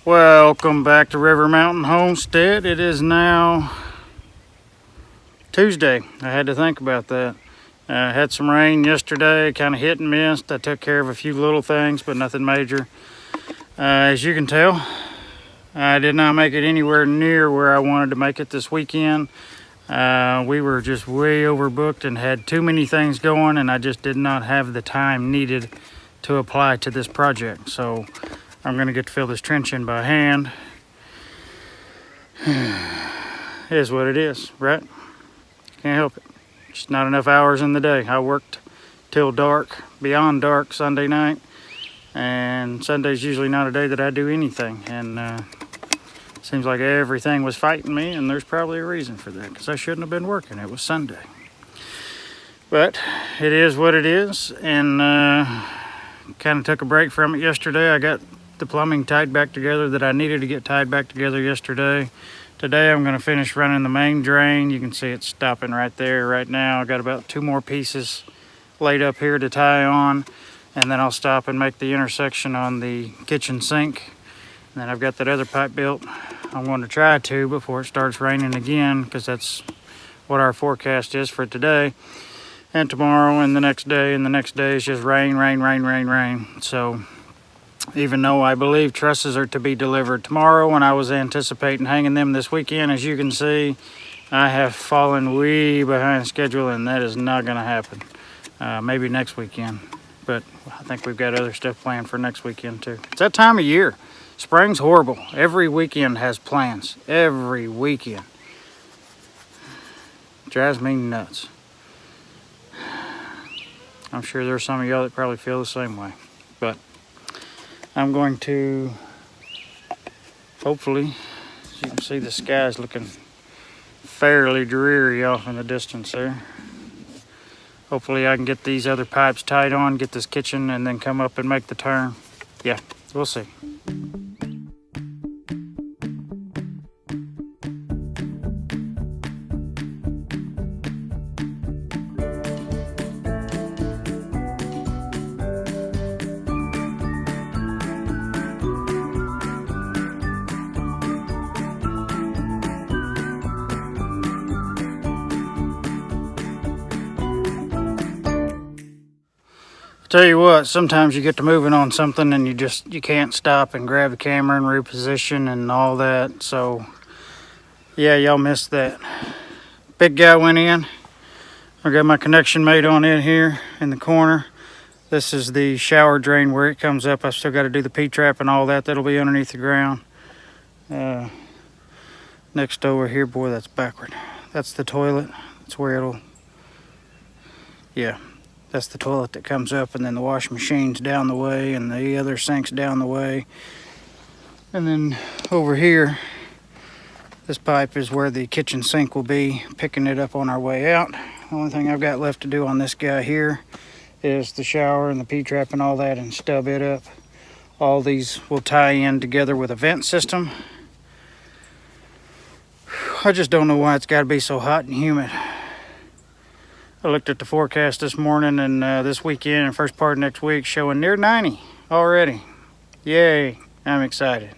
Welcome back to River Mountain Homestead. It is now Tuesday. I had to think about that. Had some rain yesterday, kind of hit and missed. I took care of a few little things, but nothing major. As you can tell, I did not make it anywhere near where I wanted to make it this weekend. We were just way overbooked and had too many things going, and I just did not have the time needed to apply to this project. So I'm going to get to fill this trench in by hand. It is what it is, right? Can't help it. Just not enough hours in the day. I worked till dark, beyond dark Sunday night, and Sunday's usually not a day that I do anything. And seems like everything was fighting me, and there's probably a reason for that, because I shouldn't have been working. It was Sunday. But it is what it is, and kind of took a break from it yesterday. I got the plumbing tied back together that I needed to get tied back together yesterday. Today I'm going to finish running the main drain. You can see it's stopping right there right now. I got about 2 more pieces laid up here to tie on, and then I'll stop and make the intersection on the kitchen sink. And then I've got that other pipe built. I'm going to try to before it starts raining again, because that's what our forecast is for today and tomorrow and the next day, and the next day is just rain, rain, rain, rain, rain. So even though I believe trusses are to be delivered tomorrow, and I was anticipating hanging them this weekend, as you can see, I have fallen way behind schedule, and that is not going to happen. Maybe next weekend, but I think we've got other stuff planned for next weekend too. It's that time of year. Spring's horrible. Every weekend has plans. Every weekend. Drives me nuts. I'm sure there's some of y'all that probably feel the same way, but I'm going to, hopefully, as you can see, the sky's looking fairly dreary off in the distance there. Hopefully I can get these other pipes tied on, get this kitchen, and then come up and make the turn. Yeah, we'll see. Tell you what, sometimes you get to moving on something and you can't stop and grab the camera and reposition and all that. So yeah, y'all missed that. Big guy went in. I got my connection made on in here in the corner. This is the shower drain where it comes up. I still got to do the P-trap and all that. That'll be underneath the ground. Next over here, boy, that's backward. That's the toilet. That's where it'll, yeah. That's the toilet that comes up, and then the wash machine's down the way, and the other sink's down the way. And then over here, this pipe is where the kitchen sink will be, picking it up on our way out. The only thing I've got left to do on this guy here is the shower and the P-trap and all that, and stub it up. All these will tie in together with a vent system. I just don't know why it's got to be so hot and humid. I looked at the forecast this morning, and this weekend and first part of next week showing near 90 already. Yay, I'm excited.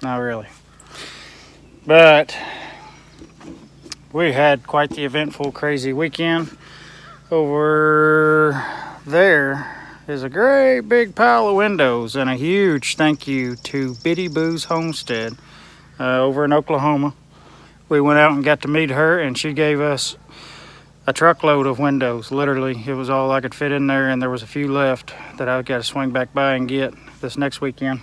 Not really. But we had quite the eventful, crazy weekend. Over there is a great big pile of windows, and a huge thank you to Biddy Boo's Homestead over in Oklahoma. We went out and got to meet her, and she gave us a truckload of windows. Literally, it was all I could fit in there, and there was a few left that I've got to swing back by and get this next weekend.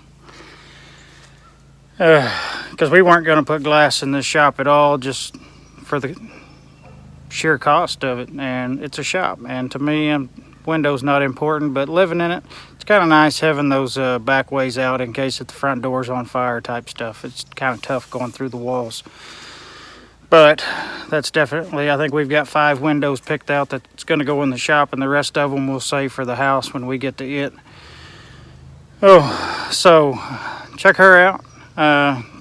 Because we weren't going to put glass in this shop at all, just for the sheer cost of it, and it's a shop, and to me, windows not important, but living in it, it's kind of nice having those back ways out in case if the front door's on fire type stuff. It's kind of tough going through the walls. But that's definitely, I think we've got 5 windows picked out that's going to go in the shop, and the rest of them we'll save for the house when we get to it. Oh, so check her out.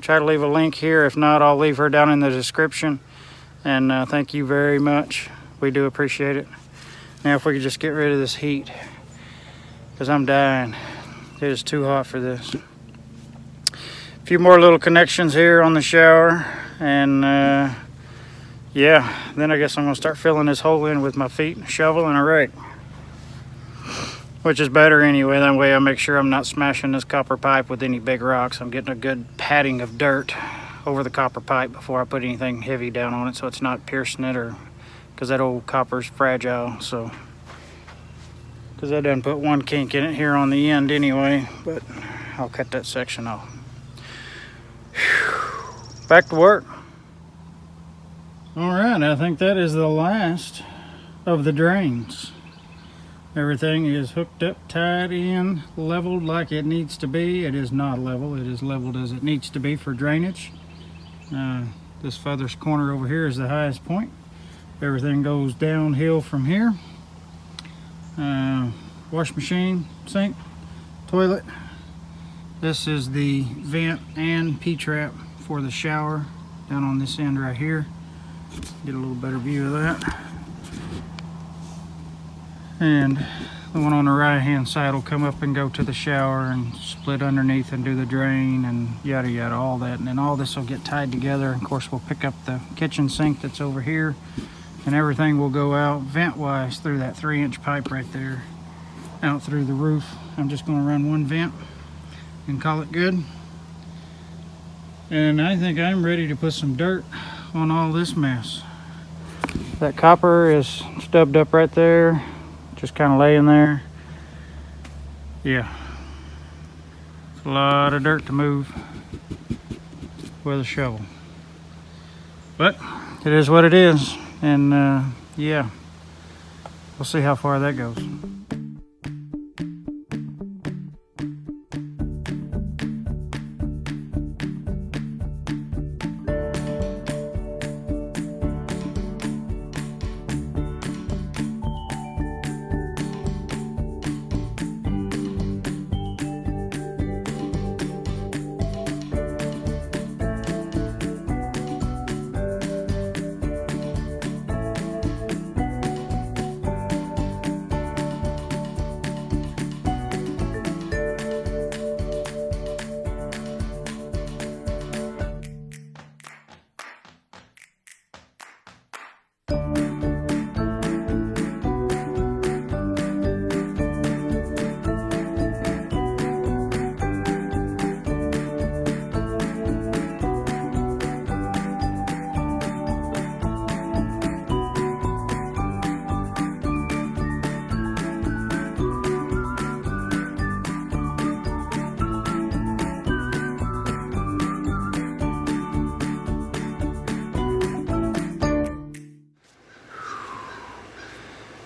Try to leave a link here. If not, I'll leave her down in the description. And thank you very much. We do appreciate it. Now if we could just get rid of this heat, because I'm dying. It is too hot for this. few more little connections here on the shower, and yeah, then I guess I'm gonna start filling this hole in with my feet, a shovel and a rake, which is better anyway. That way I make sure I'm not smashing this copper pipe with any big rocks. I'm getting a good patting of dirt over the copper pipe before I put anything heavy down on it, so it's not piercing it, or because that old copper's fragile. So because I done put one kink in it here on the end anyway, but I'll cut that section off. Whew. Back to work. All right, I think that is the last of the drains. Everything is hooked up, tied in, leveled like it needs to be. It is not level, it is leveled as it needs to be for drainage. This furthest corner over here is the highest point. Everything goes downhill from here. Wash machine, sink, toilet. This is the vent and P-trap for the shower down on this end right here. Get a little better view of that. And the one on the right hand side will come up and go to the shower and split underneath and do the drain and yada yada, all that. And then all this will get tied together. Of course, we'll pick up the kitchen sink that's over here, and everything will go out vent wise through that 3-inch pipe right there out through the roof. I'm just going to run one vent and call it good. And I think I'm ready to put some dirt on all this mess. That copper is stubbed up right there, just kind of laying there. Yeah, it's a lot of dirt to move with a shovel, but it is what it is. And yeah, we'll see how far that goes.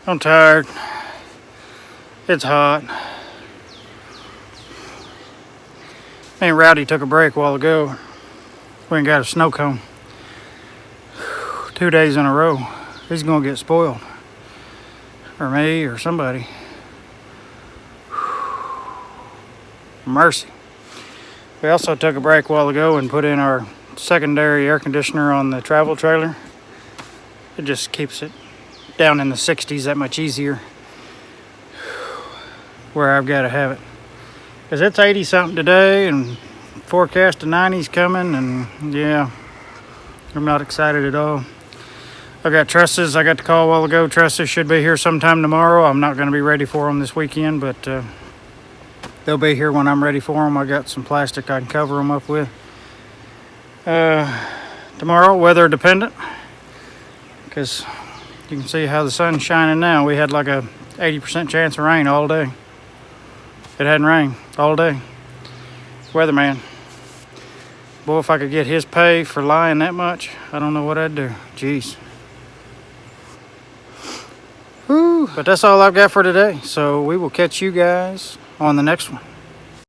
I'm tired. It's hot. Me and Rowdy took a break a while ago. We ain't got a snow cone. 2 days in a row. He's gonna get spoiled. Or me, or somebody. Mercy. We also took a break a while ago and put in our secondary air conditioner on the travel trailer. It just keeps it down in the 60s that much easier where I've got to have it, because it's 80 something today and forecast to 90s coming, and yeah, I'm not excited at all. I got trusses I got to call a while ago. Trusses should be here sometime tomorrow. I'm not going to be ready for them this weekend, but they'll be here when I'm ready for them. I got some plastic I can cover them up with. Tomorrow, weather dependent, because you can see how the sun's shining now. We had like a 80% chance of rain all day. It hadn't rained all day. Weatherman. Boy, if I could get his pay for lying that much, I don't know what I'd do. Jeez. Whew. But that's all I've got for today. So we will catch you guys on the next one.